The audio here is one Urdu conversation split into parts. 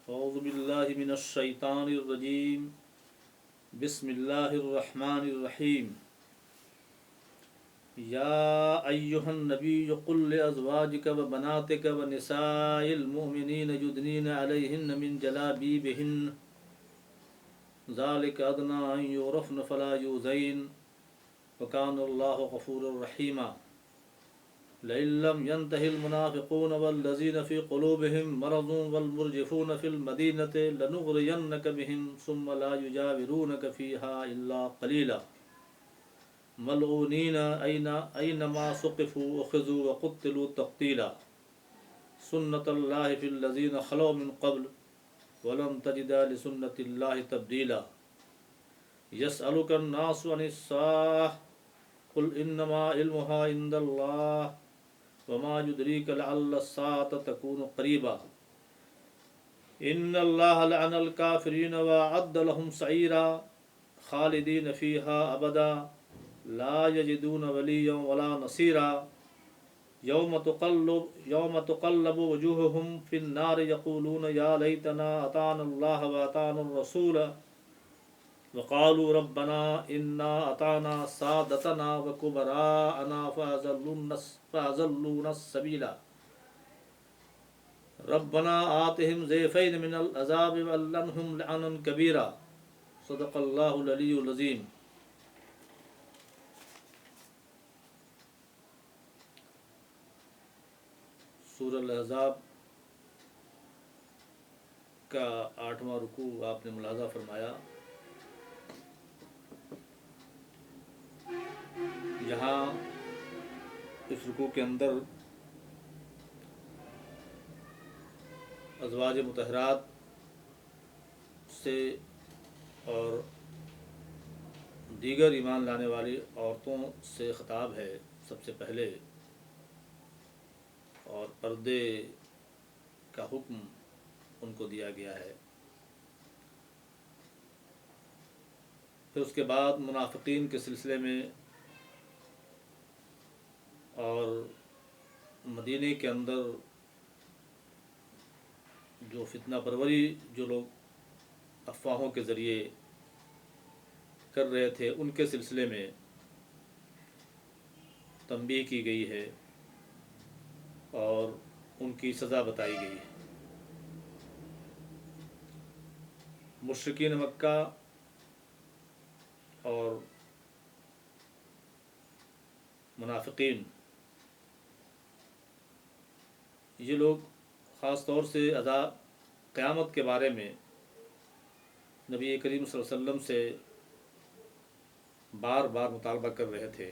اعوذ باللہ من الشیطان الرجیم بسم اللہ الرحمن الرحیم یا ایہا النبی قل لازواجک وبناتک ونساء المؤمنین یدنین علیہن من جلابیبہن ذالک ادنی ان یعرفن فلا یؤذین وکان اللہ غفورا رحیما لئن لم ينته المنافقون والذين في قلوبهم مرض والمرجفون في المدينة لنغرينك بهم ثم لا يجاورونك فيها إلا قليلا ملعونين أينما ثقفوا أخذوا وقتلوا تقتيلا سنة الله في الذين خلوا من قبل ولن تجد لسنة الله تبديلا يسألك الناس عن الساعة قل إنما علمها عند الله وما يدريك لعل الساعة تكون قريبا إن الله لعن الكافرين وأعد لهم سعيرا خالدين فيها أبدا لا يجدون وليا ولا نصيرا يوم تقلب وجوههم في النار يقولون يا ليتنا أطعنا الله وأطعنا الرسول وقالوا ربنا إنا أطعنا سادتنا وكبراءنا فأضلونا السبيلا ربنا آتهم ضعفين من العذاب والعنهم لعنا كبيرا صدق الله العلي العظيم۔ سورہ الاحزاب کا 8واں رکوع آپ نے ملاحظہ فرمایا۔ یہاں اس رکوع کے اندر ازواج مطہرات سے اور دیگر ایمان لانے والی عورتوں سے خطاب ہے سب سے پہلے، اور پردے کا حکم ان کو دیا گیا ہے۔ پھر اس کے بعد منافقین کے سلسلے میں اور مدینے کے اندر جو فتنہ پروری جو لوگ افواہوں کے ذریعے کر رہے تھے ان کے سلسلے میں تنبیہ کی گئی ہے اور ان کی سزا بتائی گئی ہے۔ مشرکین مکہ اور منافقین یہ لوگ خاص طور سے عذاب قیامت کے بارے میں نبی کریم صلی اللہ علیہ وسلم سے بار بار مطالبہ کر رہے تھے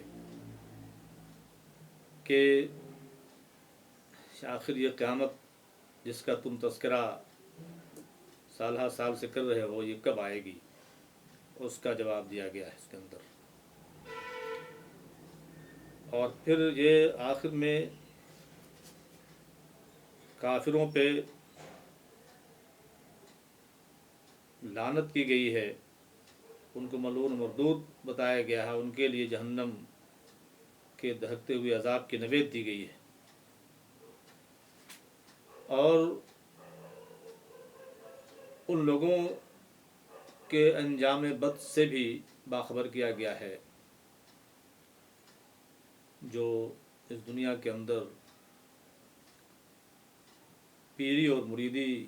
کہ آخر یہ قیامت جس کا تم تذکرہ سال ہر سال سے کر رہے ہو یہ کب آئے گی؟ اس کا جواب دیا گیا ہے اس کے اندر۔ اور پھر یہ آخر میں کافروں پہ لعنت کی گئی ہے، ان کو ملعون مردود بتایا گیا ہے، ان کے لیے جہنم کے دہکتے ہوئے عذاب کی نوید دی گئی ہے، اور ان لوگوں کے انجام بد سے بھی باخبر کیا گیا ہے جو اس دنیا کے اندر پیری اور مریدی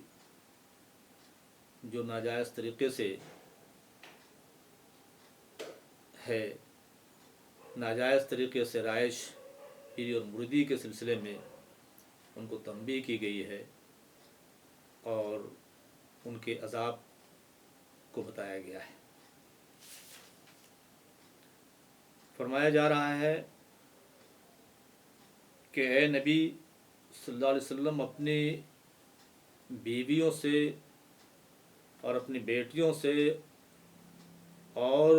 جو ناجائز طریقے سے ہے، ناجائز طریقے سے رائش پیری اور مریدی کے سلسلے میں ان کو تنبیہ کی گئی ہے اور ان کے عذاب کو بتایا گیا ہے۔ فرمایا جا رہا ہے کہ اے نبی صلی اللہ علیہ وسلم اپنی بیویوں سے اور اپنی بیٹیوں سے اور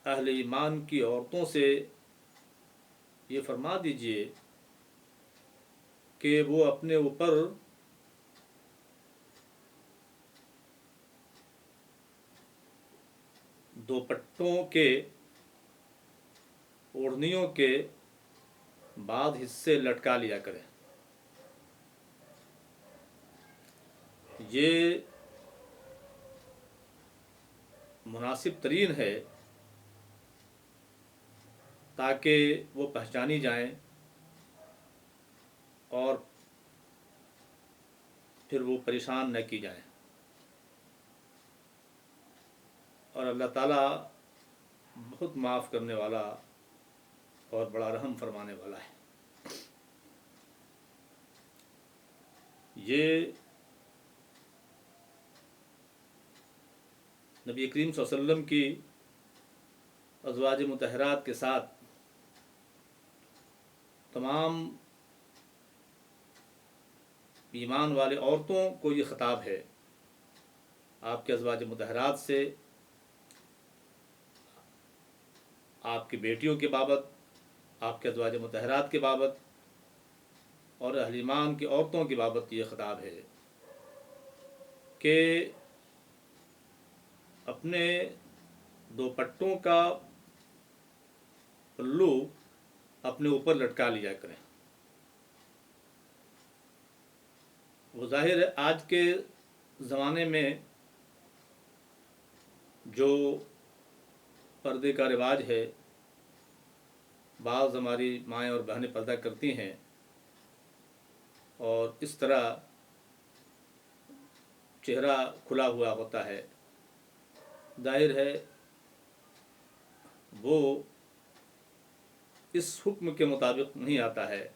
اہل ایمان کی عورتوں سے یہ فرما دیجئے کہ وہ اپنے اوپر دوپٹوں کے اوڑھنیوں کے بعض حصے لٹکا لیا کریں، یہ مناسب ترین ہے تاکہ وہ پہچانی جائیں اور پھر وہ پریشان نہ کی جائیں. اور اللہ تعالیٰ بہت معاف کرنے والا اور بڑا رحم فرمانے والا ہے. یہ نبی کریم صلی اللہ علیہ وسلم کی ازواج مطہرات کے ساتھ تمام ایمان والے عورتوں کو یہ خطاب ہے. آپ کے ازواج مطہرات سے آپ کی بیٹیوں کے بابت، آپ کے ازواج مطہرات کے بابت اور اہل ایمان کی عورتوں کی بابت یہ خطاب ہے کہ اپنے دوپٹوں کا پلو اپنے اوپر لٹکا لیا کریں. وہ ظاہر ہے آج کے زمانے میں جو پردے کا رواج ہے، بعض ہماری مائیں اور بہنیں پردہ کرتی ہیں اور اس طرح چہرہ کھلا ہوا ہوتا ہے. ظاہر ہے وہ اس حکم کے مطابق نہیں آتا ہے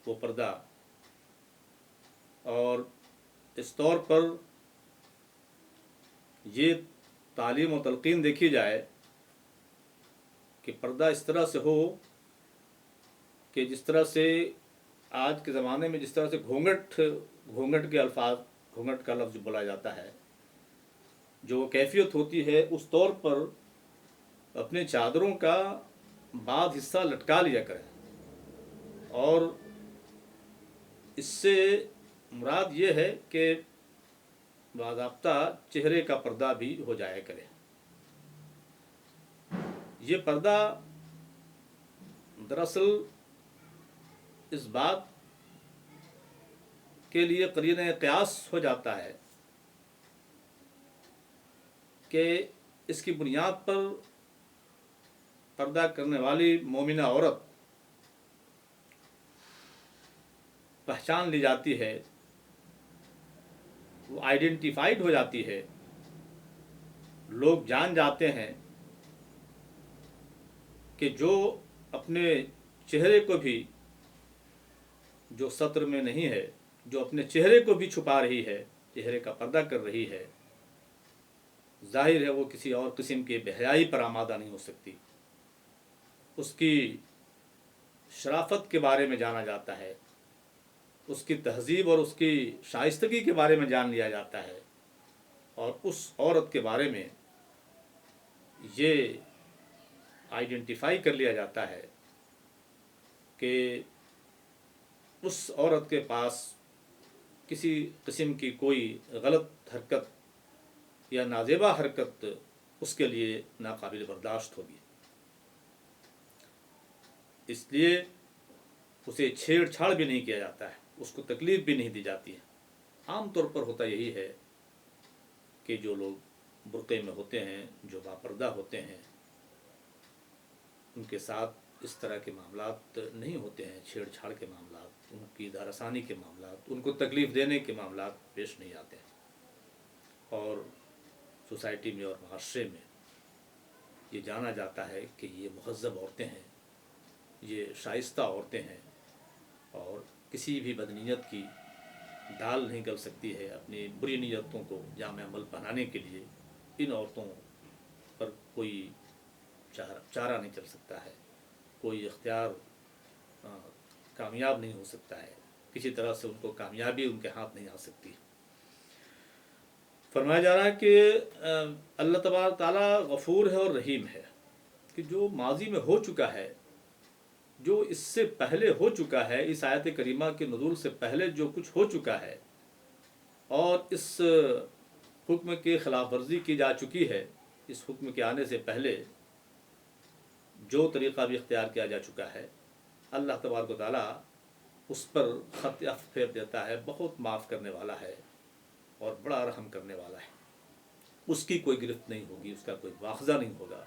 وہ پردہ، اور اس طور پر یہ تعلیم و تلقین دیکھی جائے کہ پردہ اس طرح سے ہو کہ جس طرح سے آج کے زمانے میں جس طرح سے گھونگھٹ کے الفاظ، گھونگھٹ کا لفظ بولا جاتا ہے، جو کیفیت ہوتی ہے اس طور پر اپنے چادروں کا بعض حصہ لٹکا لیا کریں. اور اس سے مراد یہ ہے کہ باضابطہ چہرے کا پردہ بھی ہو جایا کرے. یہ پردہ دراصل اس بات کے لیے قرینہ قیاس ہو جاتا ہے کہ اس کی بنیاد پر پردہ کرنے والی مومنہ عورت پہچان لی جاتی ہے، وہ آئیڈینٹیفائڈ ہو جاتی ہے. لوگ جان جاتے ہیں کہ جو اپنے چہرے کو بھی، جو ستر میں نہیں ہے، جو اپنے چہرے کو بھی چھپا رہی ہے، چہرے کا پردہ کر رہی ہے، ظاہر ہے وہ کسی اور قسم کے بے حیائی پر آمادہ نہیں ہو سکتی. اس کی شرافت کے بارے میں جانا جاتا ہے، اس کی تہذیب اور اس کی شائستگی کے بارے میں جان لیا جاتا ہے، اور اس عورت کے بارے میں یہ آئیڈینٹیفائی کر لیا جاتا ہے کہ اس عورت کے پاس کسی قسم کی کوئی غلط حرکت یا نازیبا حرکت اس کے لیے ناقابل برداشت ہوگی. اس لیے اسے چھیڑ چھاڑ بھی نہیں کیا جاتا ہے، اس کو تکلیف بھی نہیں دی جاتی ہے. عام طور پر ہوتا یہی ہے کہ جو لوگ برقعے میں ہوتے ہیں، جو باپردہ ہوتے ہیں، ان کے ساتھ اس طرح کے معاملات نہیں ہوتے ہیں، چھیڑ چھاڑ کے معاملات، ان کی دارثانی کے معاملات، ان کو تکلیف دینے کے معاملات پیش نہیں آتے ہیں. اور سوسائٹی میں اور معاشرے میں یہ جانا جاتا ہے کہ یہ مہذب عورتیں ہیں، یہ شائستہ عورتیں ہیں، اور کسی بھی بدنیت کی ڈال نہیں گل سکتی ہے اپنی بری نیتوں کو جامع عمل بنانے کے لیے. ان عورتوں پر کوئی چارہ نہیں چل سکتا ہے، کوئی اختیار کامیاب نہیں ہو سکتا ہے، کسی طرح سے ان کو کامیابی ان کے ہاتھ نہیں آ سکتی. فرمایا جا رہا ہے کہ اللہ تبارک تعالیٰ غفور ہے اور رحیم ہے، کہ جو ماضی میں ہو چکا ہے، جو اس سے پہلے ہو چکا ہے، اس آیت کریمہ کے نزول سے پہلے جو کچھ ہو چکا ہے اور اس حکم کی خلاف ورزی کی جا چکی ہے، اس حکم کے آنے سے پہلے جو طریقہ بھی اختیار کیا جا چکا ہے، اللہ تبارک و تعالیٰ اس پر خط عفو پھیر دیتا ہے، بہت معاف کرنے والا ہے اور بڑا رحم کرنے والا ہے، اس کی کوئی گرفت نہیں ہوگی، اس کا کوئی مواخذہ نہیں ہوگا۔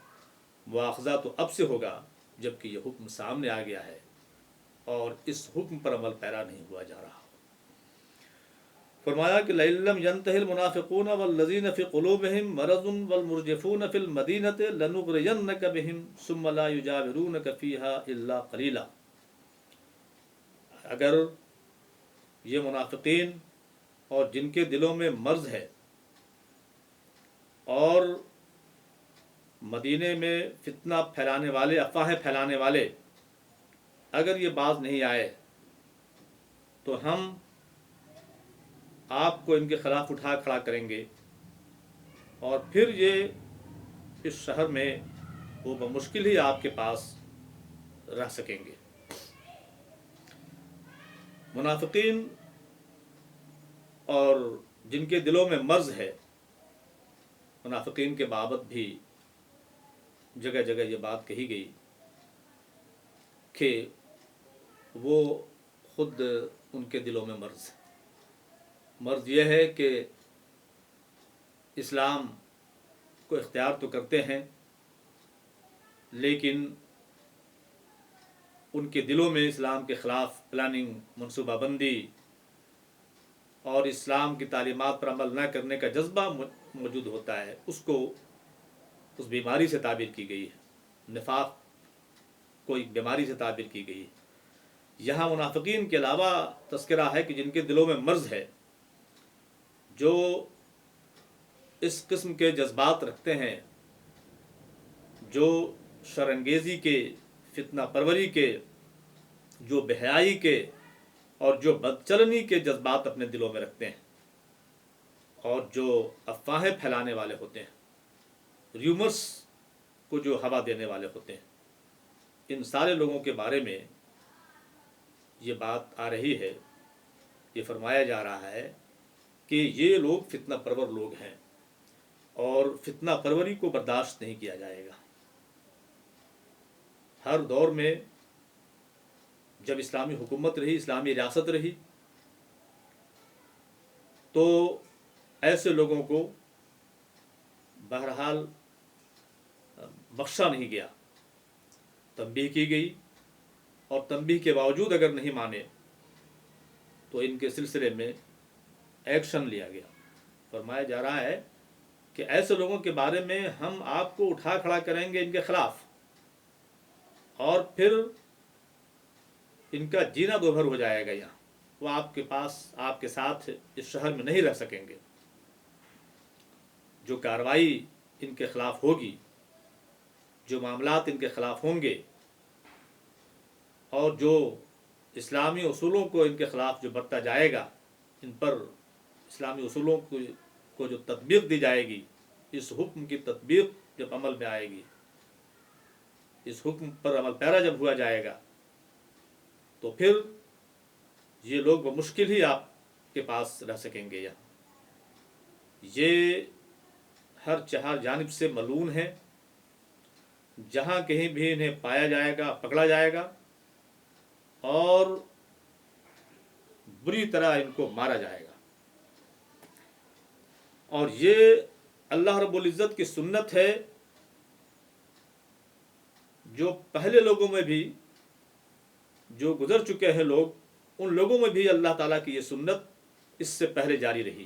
مواخذہ تو اب سے ہوگا جب کہ یہ حکم سامنے آ گیا ہے اور اس حکم پر عمل پیرا نہیں ہوا جا رہا۔ فرمایا کہ لَئِن لَّمْ يَنْتَهِ الْمُنَافِقُونَ وَالَّذِينَ فِي قُلُوبِهِم مَّرَضٌ وَالْمُرْجِفُونَ فِي الْمَدِينَةِ لَنُغْرِيَنَّكَ بِهِمْ ثُمَّ لَا يُجَاوِرُونَكَ فِيهَا إِلَّا قَلِيلًا۔ اگر یہ منافقین اور جن کے دلوں میں مرض ہے اور مدینے میں فتنہ پھیلانے والے، افواہیں پھیلانے والے اگر یہ باز نہیں آئے تو ہم آپ کو ان کے خلاف اٹھا کھڑا کریں گے، اور پھر یہ اس شہر میں وہ بمشکل ہی آپ کے پاس رہ سکیں گے۔ منافقین اور جن کے دلوں میں مرض ہے، منافقین کے بابت بھی جگہ جگہ یہ بات کہی گئی کہ وہ خود ان کے دلوں میں مرض ہے۔ مرض یہ ہے کہ اسلام کو اختیار تو کرتے ہیں لیکن ان کے دلوں میں اسلام کے خلاف پلاننگ، منصوبہ بندی اور اسلام کی تعلیمات پر عمل نہ کرنے کا جذبہ موجود ہوتا ہے۔ اس کو اس بیماری سے تعبیر کی گئی ہے، نفاق کو ایک بیماری سے تعبیر کی گئی ہے۔ یہاں منافقین کے علاوہ تذکرہ ہے کہ جن کے دلوں میں مرض ہے، جو اس قسم کے جذبات رکھتے ہیں، جو شرانگیزی کے، فتنہ پروری کے، جو بے حیائی کے اور جو بدچلنی کے جذبات اپنے دلوں میں رکھتے ہیں، اور جو افواہیں پھیلانے والے ہوتے ہیں، ریومرز کو جو ہوا دینے والے ہوتے ہیں، ان سارے لوگوں کے بارے میں یہ بات آ رہی ہے، یہ فرمایا جا رہا ہے کہ یہ لوگ فتنہ پرور لوگ ہیں اور فتنہ پروری کو برداشت نہیں کیا جائے گا۔ ہر دور میں جب اسلامی حکومت رہی، اسلامی ریاست رہی، تو ایسے لوگوں کو بہرحال بخشا نہیں گیا، تنبیہ کی گئی، اور تنبیہ کے باوجود اگر نہیں مانے تو ان کے سلسلے میں ایکشن لیا گیا۔ فرمایا جا رہا ہے کہ ایسے لوگوں کے بارے میں ہم آپ کو اٹھا کھڑا کریں گے ان کے خلاف، اور پھر ان کا جینا دوبھر ہو جائے گا، یہاں وہ آپ کے پاس، آپ کے ساتھ اس شہر میں نہیں رہ سکیں گے۔ جو کارروائی ان کے خلاف ہوگی، جو معاملات ان کے خلاف ہوں گے، اور جو اسلامی اصولوں کو ان کے خلاف جو برتا جائے گا، ان پر اسلامی اصولوں کو جو تطبیق دی جائے گی، اس حکم کی تطبیق جب عمل میں آئے گی، اس حکم پر عمل پیرا جب ہوا جائے گا، تو پھر یہ لوگ بمشکل ہی آپ کے پاس رہ سکیں گے۔ یہاں یہ ہر چہار جانب سے ملعون ہیں، جہاں کہیں بھی انہیں پایا جائے گا، پکڑا جائے گا، اور بری طرح ان کو مارا جائے گا۔ اور یہ اللہ رب العزت کی سنت ہے، جو پہلے لوگوں میں بھی جو گزر چکے ہیں لوگ، ان لوگوں میں بھی اللہ تعالیٰ کی یہ سنت اس سے پہلے جاری رہی۔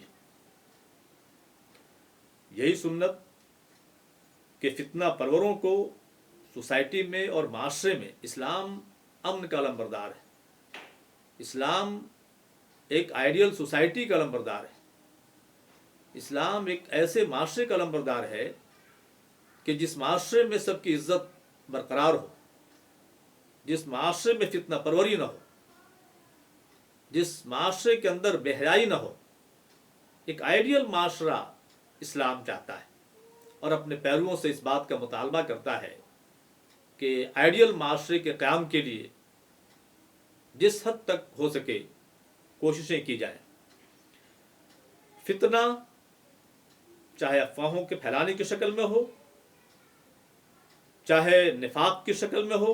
یہی سنت کہ فتنہ پروروں کو سوسائٹی میں اور معاشرے میں، اسلام امن کا علمبردار ہے، اسلام ایک آئیڈیل سوسائٹی کا علمبردار ہے، اسلام ایک ایسے معاشرے کا علمبردار ہے کہ جس معاشرے میں سب کی عزت برقرار ہو، جس معاشرے میں فتنہ پروری نہ ہو، جس معاشرے کے اندر بے حیائی نہ ہو۔ ایک آئیڈیل معاشرہ اسلام چاہتا ہے اور اپنے پیرووں سے اس بات کا مطالبہ کرتا ہے کہ آئیڈیل معاشرے کے قیام کے لیے جس حد تک ہو سکے کوششیں کی جائیں۔ فتنہ چاہے افواہوں کے پھیلانے کی شکل میں ہو، چاہے نفاق کی شکل میں ہو،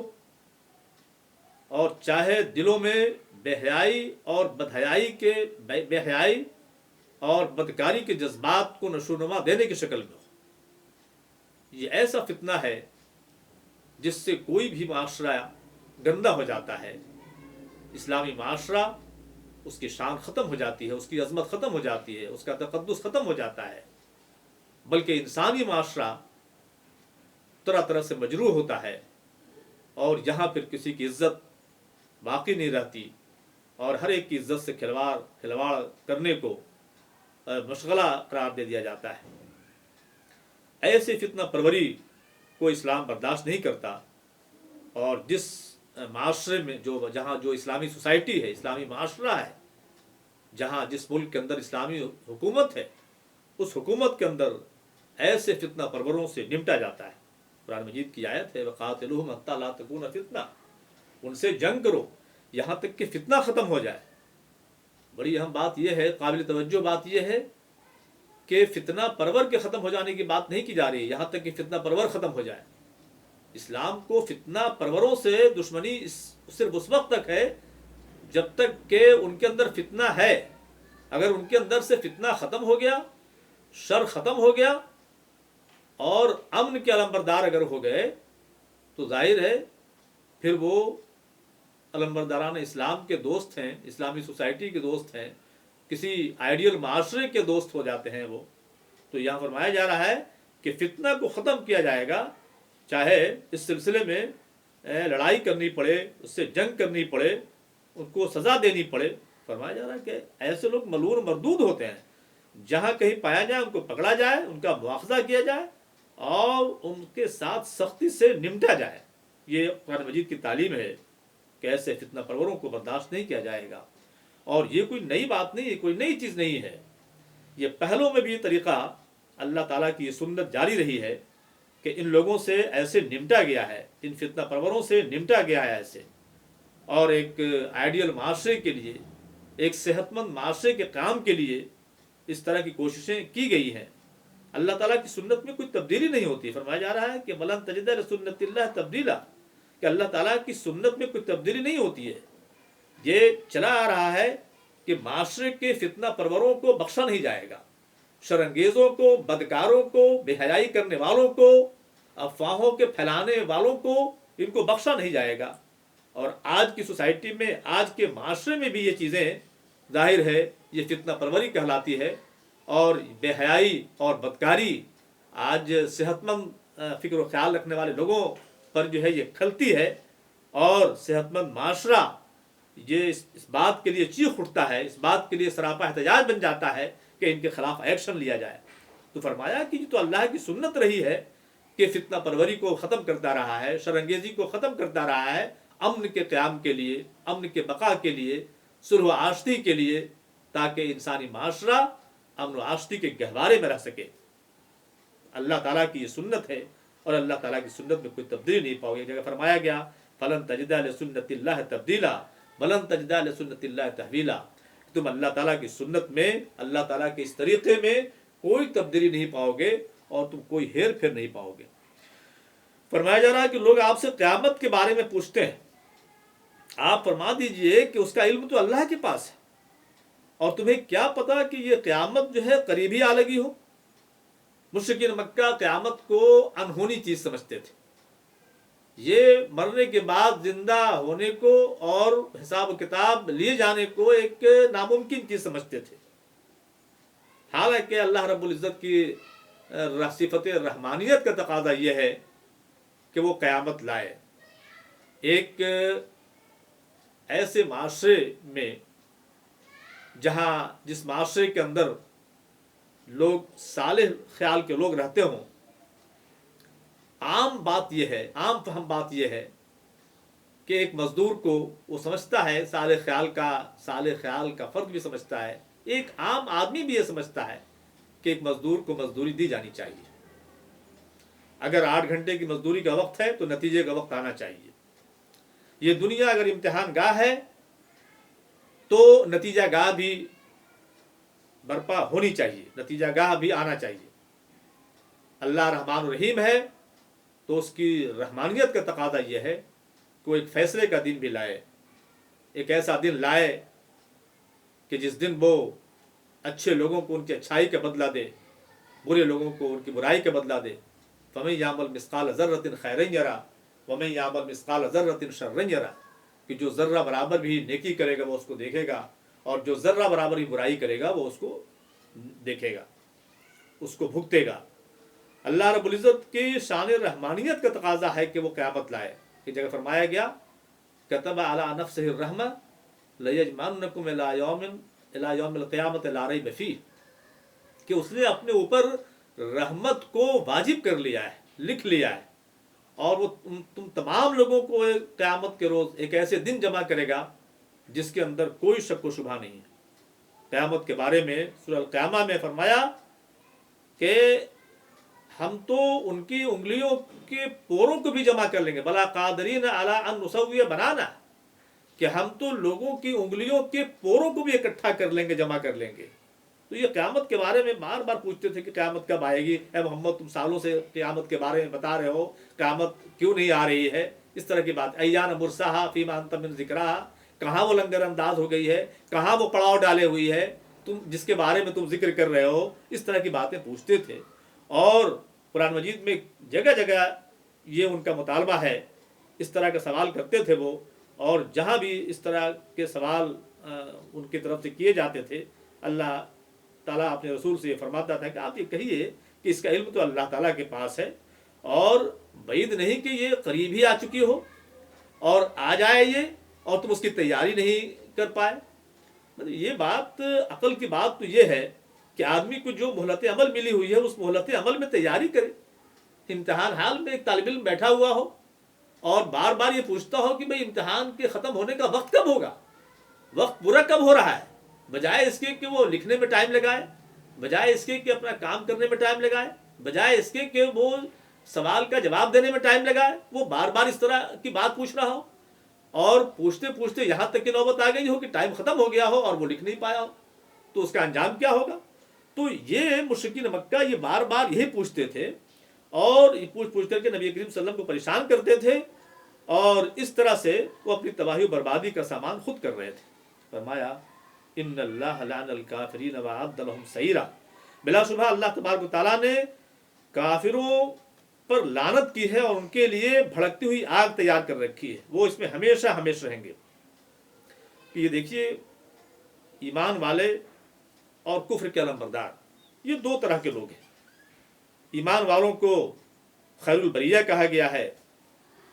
اور چاہے دلوں میں بے حیائی اور بے حیائی اور بدکاری کے جذبات کو نشو و نما دینے کی شکل میں ہو. یہ ایسا فتنہ ہے جس سے کوئی بھی معاشرہ گندہ ہو جاتا ہے. اسلامی معاشرہ، اس کی شان ختم ہو جاتی ہے، اس کی عظمت ختم ہو جاتی ہے، اس کا تقدس ختم ہو جاتا ہے، بلکہ انسانی معاشرہ طرح طرح سے مجروح ہوتا ہے، اور یہاں پھر کسی کی عزت باقی نہیں رہتی، اور ہر ایک کی عزت سے کھلواڑ کرنے کو مشغلہ قرار دے دیا جاتا ہے. ایسی فتنہ پروری کو اسلام برداشت نہیں کرتا. اور جس معاشرے میں جہاں جو اسلامی سوسائٹی ہے، اسلامی معاشرہ ہے، جہاں جس ملک کے اندر اسلامی حکومت ہے، اس حکومت کے اندر ایسے فتنہ پروروں سے نمٹا جاتا ہے. قرآن مجید کی آیت ہے وَقَاتِلُوهُمْ حَتَّىٰ لَا تَكُونَ فِتْنَةٌ، ان سے جنگ کرو یہاں تک کہ فتنہ ختم ہو جائے. بڑی اہم بات یہ ہے، قابل توجہ بات یہ ہے کہ فتنہ پرور کے ختم ہو جانے کی بات نہیں کی جا رہی ہے، یہاں تک کہ فتنہ پرور ختم ہو جائے. اسلام کو فتنہ پروروں سے دشمنی صرف اس وقت تک ہے جب تک کہ ان کے اندر فتنہ ہے. اگر ان کے اندر سے فتنہ ختم ہو گیا، شر ختم ہو گیا، اور امن کے علمبردار اگر ہو گئے، تو ظاہر ہے پھر وہ علمبرداران اسلام کے دوست ہیں، اسلامی سوسائٹی کے دوست ہیں، کسی آئیڈیل معاشرے کے دوست ہو جاتے ہیں وہ. تو یہاں فرمایا جا رہا ہے کہ فتنہ کو ختم کیا جائے گا، چاہے اس سلسلے میں لڑائی کرنی پڑے، اس سے جنگ کرنی پڑے، ان کو سزا دینی پڑے. فرمایا جا رہا ہے کہ ایسے لوگ ملعون مردود ہوتے ہیں، جہاں کہیں پایا جائے ان کو پکڑا جائے، ان کا مواخذہ کیا جائے، اور ان کے ساتھ سختی سے نمٹا جائے. یہ قرآن مجید کی تعلیم ہے کہ ایسے فتنہ پروروں کو برداشت نہیں کیا جائے گا. اور یہ کوئی نئی بات نہیں ہے، کوئی نئی چیز نہیں ہے. یہ پہلوں میں بھی یہ طریقہ اللہ تعالیٰ کی یہ سنت جاری رہی ہے کہ ان لوگوں سے ایسے نمٹا گیا ہے، ان فتنہ پروروں سے نمٹا گیا ہے ایسے. اور ایک آئیڈیل معاشرے کے لیے، ایک صحت مند معاشرے کے قیام کے لیے اس طرح کی کوششیں کی گئی ہیں. اللہ تعالیٰ کی سنت میں کوئی تبدیلی نہیں ہوتی. فرمایا جا رہا ہے کہ وَلَن تَجِدَ لِسُنَّتِ اللَّهِ تَبْدِيلًا، کہ اللہ تعالیٰ کی سنت میں کوئی تبدیلی نہیں ہوتی ہے. یہ چلا آ رہا ہے کہ معاشرے کے فتنہ پروروں کو بخشا نہیں جائے گا، شرانگیزوں کو، بدکاروں کو، بے حیائی کرنے والوں کو، افواہوں کے پھیلانے والوں کو، ان کو بخشا نہیں جائے گا. اور آج کی سوسائٹی میں، آج کے معاشرے میں بھی یہ چیزیں ظاہر ہے، یہ فتنہ پروری کہلاتی ہے. اور بے حیائی اور بدکاری آج صحت مند فکر و خیال رکھنے والے لوگوں پر جو ہے یہ کھلتی ہے، اور صحت مند معاشرہ یہ اس بات کے لیے چیخ اٹھتا ہے، اس بات کے لیے سراپا احتجاج بن جاتا ہے کہ ان کے خلاف ایکشن لیا جائے. تو فرمایا کہ یہ تو اللہ کی سنت رہی ہے کہ فتنہ پروری کو ختم کرتا رہا ہے، شرانگیزی کو ختم کرتا رہا ہے، امن کے قیام کے لیے، امن کے بقا کے لیے، صلح و آشتی کے لیے، تاکہ انسانی معاشرہ امن و آشتی کے گہوارے میں رہ سکے. اللہ تعالیٰ کی یہ سنت ہے، اور اللہ تعالیٰ کی سنت میں کوئی تبدیلی نہیں پاؤ گے. جگہ فرمایا گیا فَلَن تَجِدَ لِسُنَّتِ اللَّهِ تَبْدِيلًا وَلَن تَجِدَ لِسُنَّتِ اللَّهِ تَحْوِيلًا. تم اللہ تعالیٰ کی سنت میں، اللہ تعالیٰ کے اس طریقے میں کوئی تبدیلی نہیں پاؤ گے، اور تم کوئی ہیر پھیر نہیں پاؤ گے. فرمایا جا رہا ہے کہ لوگ آپ سے قیامت کے بارے میں پوچھتے ہیں، آپ فرما دیجئے کہ اس کا علم تو اللہ کے پاس ہے، اور تمہیں کیا پتا کہ یہ قیامت جو ہے قریب ہی آ لگی ہو. مشرکین مکہ قیامت کو انہونی چیز سمجھتے تھے، یہ مرنے کے بعد زندہ ہونے کو اور حساب و کتاب لیے جانے کو ایک ناممکن چیز سمجھتے تھے. حالانکہ اللہ رب العزت کی صفت رحمانیت کا تقاضا یہ ہے کہ وہ قیامت لائے. ایک ایسے معاشرے میں جس معاشرے کے اندر لوگ صالح خیال کے لوگ رہتے ہوں، عام بات یہ ہے، عام فہم بات یہ ہے کہ ایک مزدور کو وہ سمجھتا ہے صالح خیال کا فرق بھی سمجھتا ہے، ایک عام آدمی بھی یہ سمجھتا ہے کہ ایک مزدور کو مزدوری دی جانی چاہیے. اگر 8 گھنٹے کی مزدوری کا وقت ہے تو نتیجے کا وقت آنا چاہیے. یہ دنیا اگر امتحان گاہ ہے تو نتیجہ گاہ بھی برپا ہونی چاہیے، نتیجہ گاہ بھی آنا چاہیے. اللہ رحمان الرحیم ہے تو اس کی رحمانیت کا تقاضا یہ ہے کہ وہ ایک فیصلے کا دن بھی لائے، ایک ایسا دن لائے کہ جس دن وہ اچھے لوگوں کو ان کی اچھائی کا بدلہ دے، برے لوگوں کو ان کی برائی کا بدلہ دے۔ فَمَن يَعْمَلْ مِثْقَالَ ذَرَّةٍ خَيْرًا يَرَهُ وَمَن يَعْمَلْ مِثْقَالَ ذَرَّةٍ شَرًّا يَرَهُ، کہ جو ذرہ برابر بھی نیکی کرے گا وہ اس کو دیکھے گا، اور جو ذرہ برابر بھی برائی کرے گا وہ اس کو دیکھے گا، اس کو بھگتے گا۔ اللہ رب العزت کی شان رحمانیت کا تقاضا ہے کہ وہ قیامت لائے۔ ایک جگہ فرمایا گیا كَتَبَ عَلَى نَفْسِهِ الرَّحْمَةَ لَيَجْمَعَنَّكُمْ إِلَى يَوْمِ الْقِيَامَةِ لَا رَيْبَ فِيهِ، کہ اس نے اپنے اوپر رحمت کو واجب کر لیا ہے، لکھ لیا ہے، اور وہ تم تمام لوگوں کو قیامت کے روز ایک ایسے دن جمع کرے گا جس کے اندر کوئی شک و شبہ نہیں ہے۔ قیامت کے بارے میں سورہ القیامہ میں فرمایا کہ ہم تو ان کی انگلیوں کے پوروں کو بھی جمع کر لیں گے، بلا قادرین علی ان نسوی بنانا، کہ ہم تو لوگوں کی انگلیوں کے پوروں کو بھی اکٹھا کر لیں گے، جمع کر لیں گے۔ تو یہ قیامت کے بارے میں بار بار پوچھتے تھے کہ قیامت کب آئے گی، اے محمد تم سالوں سے قیامت کے بارے میں بتا رہے ہو، قیامت کیوں نہیں آ رہی ہے؟ اس طرح کی بات، ایان مرساہا فیما انت من ذکرہا، کہاں وہ لنگر انداز ہو گئی ہے، کہاں وہ پڑاؤ ڈالے ہوئی ہے تم جس کے بارے میں تم ذکر کر رہے ہو؟ اس طرح کی باتیں پوچھتے تھے، اور قرآن مجید میں جگہ جگہ یہ ان کا مطالبہ ہے، اس طرح کا سوال کرتے تھے وہ، اور جہاں بھی اس طرح کے سوال ان کی طرف سے کیے جاتے تھے، اللہ تعالیٰ اپنے رسول سے یہ فرماتا تھا کہ آپ یہ کہیے کہ اس کا علم تو اللہ تعالیٰ کے پاس ہے، اور بعید نہیں کہ یہ قریب ہی آ چکی ہو اور آ جائے یہ، اور تم اس کی تیاری نہیں کر پائے۔ مطلب یہ بات، عقل کی بات تو یہ ہے کہ آدمی کو جو مہلت عمل ملی ہوئی ہے اس مہلت عمل میں تیاری کرے۔ امتحان حال میں ایک طالب علم بیٹھا ہوا ہو اور بار بار یہ پوچھتا ہو کہ بھئی امتحان کے ختم ہونے کا وقت کب ہوگا، وقت پورا کب ہو رہا ہے، بجائے اس کے کہ وہ لکھنے میں ٹائم لگائے، بجائے اس کے کہ اپنا کام کرنے میں ٹائم لگائے، بجائے اس کے کہ وہ سوال کا جواب دینے میں ٹائم لگائے، وہ بار بار اس طرح کی بات پوچھ رہا ہو، اور پوچھتے پوچھتے یہاں تک کہ نوبت آ گئی ہو کہ ٹائم ختم ہو گیا ہو اور وہ لکھ نہیں پایا ہو، تو اس کا انجام کیا ہوگا؟ تو یہ مشرکین مکہ یہ بار بار یہی پوچھتے تھے، اور یہ پوچھ کر کے نبی کریم صلی اللہ علیہ وسلم کو پریشان کرتے تھے، اور اس طرح سے وہ اپنی تباہی و بربادی کا سامان خود کر رہے تھے۔ فرمایا ان اللہ لعن الکافرین واعد لهم سعیرا، بلا شبہ اللہ تبارک و تعالیٰ نے کافروں پر لعنت کی ہے اور ان کے لیے بھڑکتی ہوئی آگ تیار کر رکھی ہے، وہ اس میں ہمیشہ ہمیشہ رہیں گے۔ کہ یہ دیکھیے ایمان والے اور کفر کے علمبردار، یہ دو طرح کے لوگ ہیں۔ ایمان والوں کو خیر البریہ کہا گیا ہے،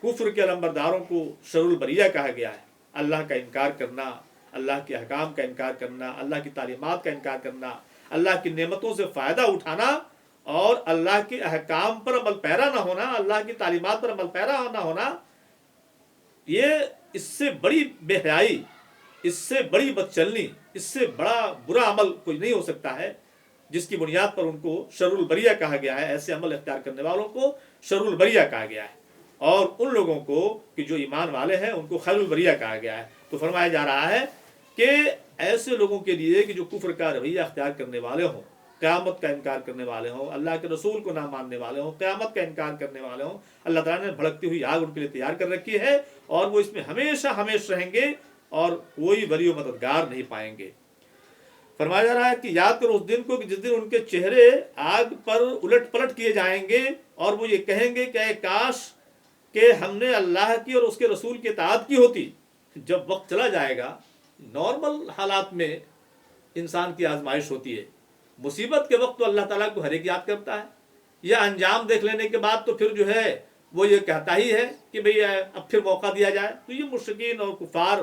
کفر کے علمبرداروں کو شر البریہ کہا گیا ہے۔ اللہ کا انکار کرنا، اللہ کے احکام کا انکار کرنا، اللہ کی تعلیمات کا انکار کرنا، اللہ کی نعمتوں سے فائدہ اٹھانا اور اللہ کے احکام پر عمل پیرا نہ ہونا، اللہ کی تعلیمات پر عمل پیرا نہ ہونا، یہ اس سے بڑی بے حیائی، اس سے بڑی بدچلنی، اس سے بڑا برا عمل کوئی نہیں ہو سکتا ہے جس کی بنیاد پر ان کو شر البریہ کہا گیا ہے۔ ایسے عمل اختیار کرنے والوں کو شر البریہ کہا گیا ہے، اور ان لوگوں کو کہ جو ایمان والے ہیں ان کو خیر البریہ کہا گیا ہے۔ تو فرمایا جا رہا ہے کہ ایسے لوگوں کے لیے کہ جو کفر کا رویہ اختیار کرنے والے ہوں، قیامت کا انکار کرنے والے ہوں، اللہ کے رسول کو نہ ماننے والے ہوں، قیامت کا انکار کرنے والے ہوں، اللہ تعالیٰ نے بھڑکتی ہوئی آگ ان کے لیے تیار کر رکھی ہے، اور وہ اس میں ہمیشہ ہمیشہ رہیں گے اور کوئی ولی و مددگار نہیں پائیں گے۔ فرمایا جا رہا ہے کہ یاد کرو اس دن کو کہ جس دن ان کے چہرے آگ پر الٹ پلٹ کیے جائیں گے، اور وہ یہ کہیں گے کہ اے کاش کہ ہم نے اللہ کی اور اس کے رسول کی اطاعت کی ہوتی۔ جب وقت چلا جائے گا، نارمل حالات میں انسان کی آزمائش ہوتی ہے، مصیبت کے وقت تو اللہ تعالیٰ کو ہر ایک یاد کرتا ہے، یا انجام دیکھ لینے کے بعد تو پھر جو ہے وہ یہ کہتا ہی ہے کہ بھئی اب پھر موقع دیا جائے۔ تو یہ مشرکین اور کفار،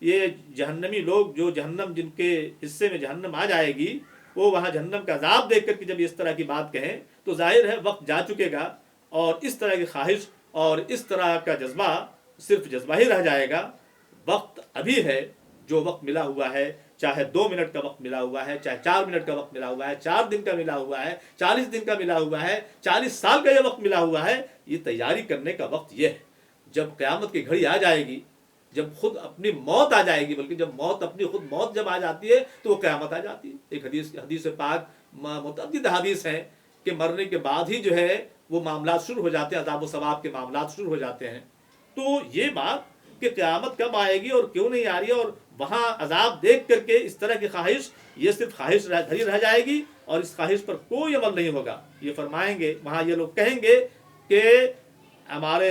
یہ جہنمی لوگ جو جہنم، جن کے حصے میں جہنم آ جائے گی، وہ وہاں جہنم کا عذاب دیکھ کر کے جب اس طرح کی بات کہیں تو ظاہر ہے وقت جا چکے گا، اور اس طرح کی خواہش اور اس طرح کا جذبہ صرف جذبہ ہی رہ جائے گا۔ وقت ابھی ہے، جو وقت ملا ہوا ہے، چاہے 2 منٹ کا وقت ملا ہوا ہے، چاہے 4 منٹ کا وقت ملا ہوا ہے، 4 دن کا ملا ہوا ہے، 40 دن کا ملا ہوا ہے، 40 سال کا یہ وقت ملا ہوا ہے، یہ تیاری کرنے کا وقت یہ ہے۔ جب قیامت کی گھڑی آ جائے گی، جب خود اپنی موت آ جائے گی، بلکہ جب موت اپنی خود موت جب آ جاتی ہے تو وہ قیامت آ جاتی ہے۔ ایک حدیث پاک، متعدد حدیث ہیں کہ مرنے کے بعد ہی جو ہے وہ معاملات شروع ہو جاتے ہیں، عذاب و ثواب کے معاملات شروع ہو جاتے ہیں۔ تو یہ بات کہ قیامت کب آئے گی اور کیوں نہیں آ رہی ہے، اور وہاں عذاب دیکھ کر کے اس طرح کی خواہش یہ صرف خواہش دھری رہ جائے گی اور اس خواہش پر کوئی عمل نہیں ہوگا. یہ فرمائیں گے وہاں یہ لوگ کہیں گے کہ ہمارے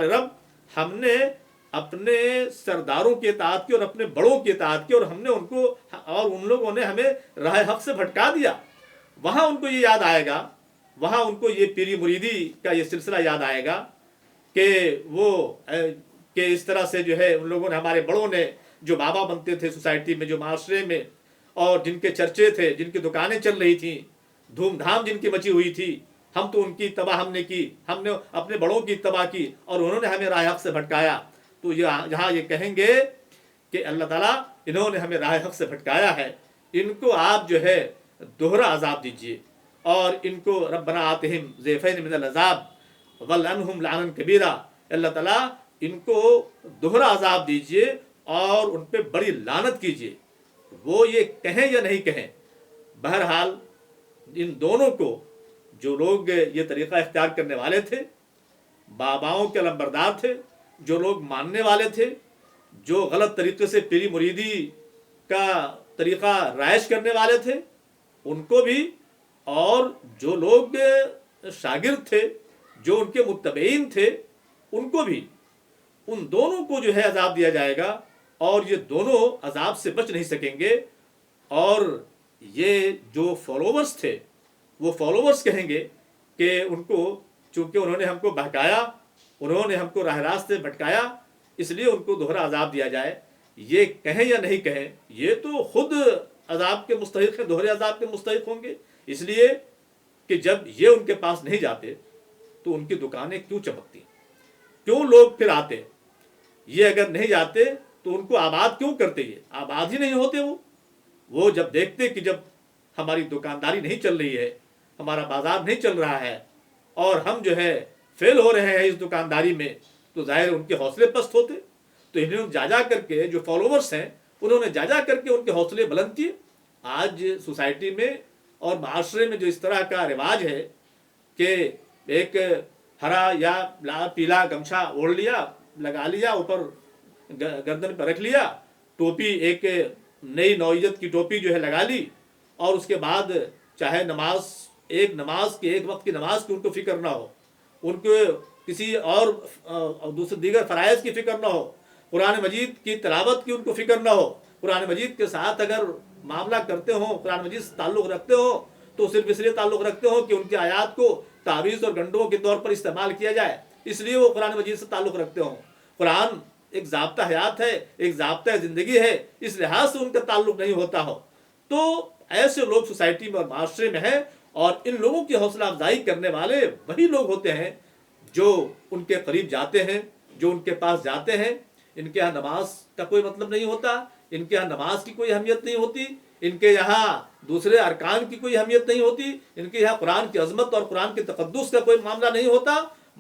رب، ہم نے اپنے سرداروں کی اطاعت کی اور اپنے بڑوں کی اطاعت کی اور ہم نے ان کو اور ان لوگوں نے ہمیں راہ حق سے بھٹکا دیا. وہاں ان کو یہ یاد آئے گا، وہاں ان کو یہ پیری مریدی کا یہ سلسلہ یاد آئے گا کہ اس طرح سے جو ہے ان لوگوں نے، ہمارے بڑوں نے جو بابا بنتے تھے سوسائٹی میں، جو معاشرے میں، اور جن کے چرچے تھے، جن کی دکانیں چل رہی تھیں، دھوم دھام جن کی مچی ہوئی تھی، ہم تو ان کی اتباع ہم نے کی، ہم نے اپنے بڑوں کی اتباع کی اور انہوں نے ہمیں راہ حق سے بھٹکایا. تو یہاں یہ کہیں گے کہ اللہ تعالیٰ انہوں نے ہمیں راہ حق سے بھٹکایا ہے، ان کو آپ جو ہے دوہرا عذاب دیجئے اور ان کو ربنا آتہم ضعفین من العذاب والعنہم لعنا کبیرا. اللہ تعالیٰ ان کو دوہرا عذاب دیجئے اور ان پہ بڑی لعنت کیجئے. وہ یہ کہیں یا نہیں کہیں، بہرحال ان دونوں کو، جو لوگ یہ طریقہ اختیار کرنے والے تھے، باباؤں کے علمبردار تھے، جو لوگ ماننے والے تھے، جو غلط طریقے سے پیری مریدی کا طریقہ رائج کرنے والے تھے، ان کو بھی، اور جو لوگ شاگرد تھے، جو ان کے متبعین تھے، ان کو بھی، ان دونوں کو جو ہے عذاب دیا جائے گا اور یہ دونوں عذاب سے بچ نہیں سکیں گے. اور یہ جو فالوورز تھے وہ فالوورز کہیں گے کہ ان کو، چونکہ انہوں نے ہم کو بہکایا، انہوں نے ہم کو راہ راست سے بھٹکایا، اس لیے ان کو دوہرا عذاب دیا جائے. یہ کہیں یا نہیں کہیں، یہ تو خود عذاب کے مستحق ہیں، دوہرے عذاب کے مستحق ہوں گے. اس لیے کہ جب یہ ان کے پاس نہیں جاتے تو ان کی دکانیں کیوں چمکتی، کیوں لوگ پھر آتے؟ یہ اگر نہیں جاتے تو ان کو آباد کیوں کرتے؟ یہ آباد ہی نہیں ہوتے. وہ جب دیکھتے کہ جب ہماری دکانداری نہیں چل رہی ہے، ہمارا بازار نہیں چل رہا ہے اور ہم جو ہے فیل ہو رہے ہیں اس دکانداری میں، تو ظاہر ان کے حوصلے پست ہوتے. تو انہوں نے جا کر کے، جو فالوورس ہیں انہوں نے جا کر کے ان کے حوصلے بلند کیے. آج سوسائٹی میں اور معاشرے میں جو اس طرح کا رواج ہے کہ ایک ہرا یا پیلا گمچھا اوڑھ لیا، لگا لیا، اوپر گردن پر رکھ لیا، ٹوپی ایک نئی نوعیت کی ٹوپی جو ہے لگا لی، اور اس کے بعد چاہے نماز کی ایک وقت کی نماز کی ان کو فکر نہ ہو، ان کو کسی اور دیگر فرائض کی فکر نہ ہو، قرآن مجید کی تلاوت کی ان کو فکر نہ ہو، قرآن مجید کے ساتھ اگر معاملہ کرتے ہوں، قرآن مجید سے تعلق رکھتے ہوں تو صرف اس لیے تعلق رکھتے ہوں کہ ان کی آیات کو تعویذ اور گنڈوں کے طور پر استعمال کیا جائے، اس لیے وہ قرآن مجید سے تعلق رکھتے ہوں. قرآن ایک ضابطہ حیات ہے، ایک ضابطہ زندگی ہے، اس لحاظ سے ان کا تعلق نہیں ہوتا ہو. تو ایسے لوگ سوسائٹی میں اور معاشرے میں ہیں، اور ان لوگوں کی حوصلہ افزائی کرنے والے وہی لوگ ہوتے ہیں جو ان کے قریب جاتے ہیں، جو ان کے پاس جاتے ہیں. ان کے ہاں نماز کا کوئی مطلب نہیں ہوتا، ان کے ہاں نماز کی کوئی اہمیت نہیں ہوتی، ان کے یہاں دوسرے ارکان کی کوئی اہمیت نہیں ہوتی، ان کے یہاں قرآن کی عظمت اور قرآن کے تقدس کا کوئی معاملہ نہیں ہوتا،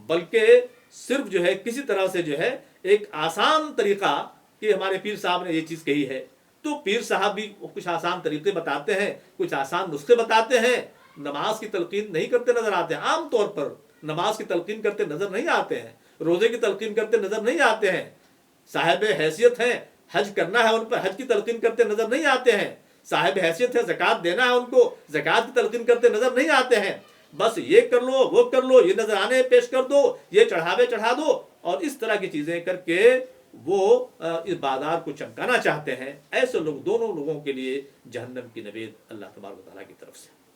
بلکہ صرف جو ہے کسی طرح سے جو ہے ایک آسان طریقہ کہ ہمارے پیر صاحب نے یہ چیز کہی ہے، تو پیر صاحب بھی کچھ آسان طریقے بتاتے ہیں، کچھ آسان نسخے بتاتے ہیں. نماز کی تلقین نہیں کرتے نظر آتے ہیں، عام طور پر نماز کی تلقین کرتے نظر نہیں آتے ہیں، روزے کی تلقین کرتے نظر نہیں آتے ہیں. صاحب حیثیت ہیں، حج کرنا ہے ان پر، حج کی تلقین کرتے نظر نہیں آتے ہیں. صاحب حیثیت ہے، زکوٰۃ دینا ہے ان کو، زکوٰۃ کی تلقین کرتے نظر نہیں آتے ہیں. بس یہ کر لو، وہ کر لو، یہ نذرانے پیش کر دو، یہ چڑھاوے چڑھا دو، اور اس طرح کی چیزیں کر کے وہ اس بازار کو چمکانا چاہتے ہیں. ایسے لوگ، دونوں لوگوں کے لیے جہنم کی نوید اللہ تبارک و تعالیٰ کی طرف سے.